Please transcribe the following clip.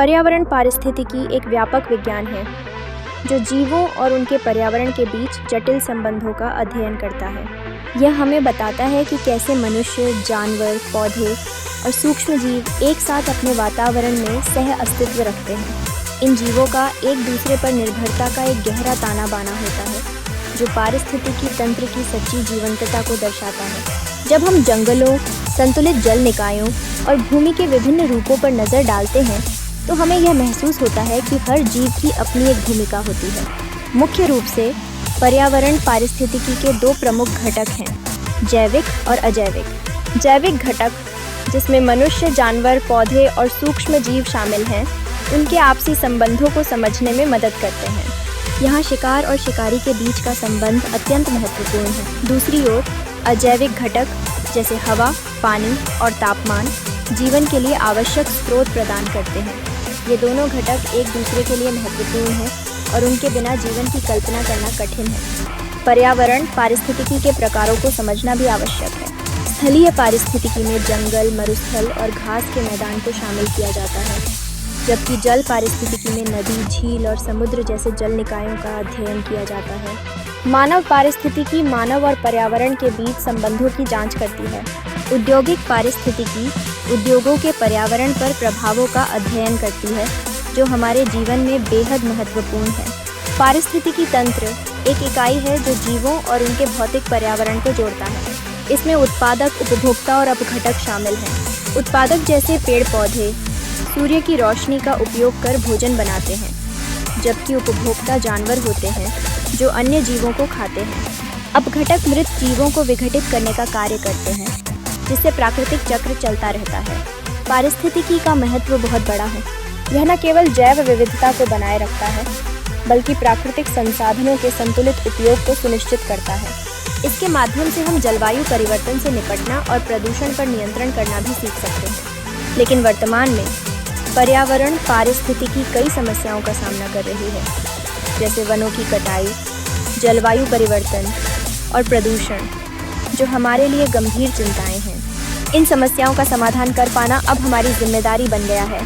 पर्यावरण पारिस्थितिकी एक व्यापक विज्ञान है जो जीवों और उनके पर्यावरण के बीच जटिल संबंधों का अध्ययन करता है। यह हमें बताता है कि कैसे मनुष्य, जानवर, पौधे और सूक्ष्म जीव एक साथ अपने वातावरण में सह अस्तित्व रखते हैं। इन जीवों का एक दूसरे पर निर्भरता का एक गहरा ताना बाना होता है जो पारिस्थितिकी तंत्र की सच्ची जीवंतता को दर्शाता है। जब हम जंगलों, संतुलित जल निकायों और भूमि के विभिन्न रूपों पर नज़र डालते हैं तो हमें यह महसूस होता है कि हर जीव की अपनी एक भूमिका होती है। मुख्य रूप से पर्यावरण पारिस्थितिकी के दो प्रमुख घटक हैं, जैविक और अजैविक। जैविक घटक, जिसमें मनुष्य, जानवर, पौधे और सूक्ष्म जीव शामिल हैं, उनके आपसी संबंधों को समझने में मदद करते हैं। यहाँ शिकार और शिकारी के बीच का संबंध अत्यंत महत्वपूर्ण है। दूसरी ओर अजैविक घटक, जैसे हवा, पानी और तापमान, जीवन के लिए आवश्यक स्रोत प्रदान करते हैं। ये दोनों घटक एक दूसरे के लिए महत्वपूर्ण हैं और उनके बिना जीवन की कल्पना करना कठिन है। पर्यावरण पारिस्थितिकी के प्रकारों को समझना भी आवश्यक है। स्थलीय पारिस्थितिकी में जंगल, मरुस्थल और घास के मैदान को शामिल किया जाता है, जबकि जल पारिस्थितिकी में नदी, झील और समुद्र जैसे जल निकायों का अध्ययन किया जाता है। मानव पारिस्थितिकी मानव और पर्यावरण के बीच संबंधों की जांच करती है। औद्योगिक पारिस्थितिकी उद्योगों के पर्यावरण पर प्रभावों का अध्ययन करती है जो हमारे जीवन में बेहद महत्वपूर्ण है। पारिस्थितिकी तंत्र एक इकाई है जो जीवों और उनके भौतिक पर्यावरण को जोड़ता है। इसमें उत्पादक, उपभोक्ता और अपघटक शामिल हैं। उत्पादक जैसे पेड़ पौधे सूर्य की रोशनी का उपयोग कर भोजन बनाते हैं, जबकि उपभोक्ता जानवर होते हैं जो अन्य जीवों को खाते हैं। अपघटक मृत जीवों को विघटित करने का कार्य करते हैं, जिससे प्राकृतिक चक्र चलता रहता है। पारिस्थितिकी का महत्व बहुत बड़ा है। यह न केवल जैव विविधता को बनाए रखता है, बल्कि प्राकृतिक संसाधनों के संतुलित उपयोग को सुनिश्चित करता है। इसके माध्यम से हम जलवायु परिवर्तन से निपटना और प्रदूषण पर नियंत्रण करना भी सीख सकते हैं। लेकिन वर्तमान में पर्यावरण पारिस्थितिकी कई समस्याओं का सामना कर रही है, जैसे वनों की कटाई, जलवायु परिवर्तन और प्रदूषण, जो हमारे लिए गंभीर चिंताएं हैं। इन समस्याओं का समाधान कर पाना अब हमारी जिम्मेदारी बन गया है।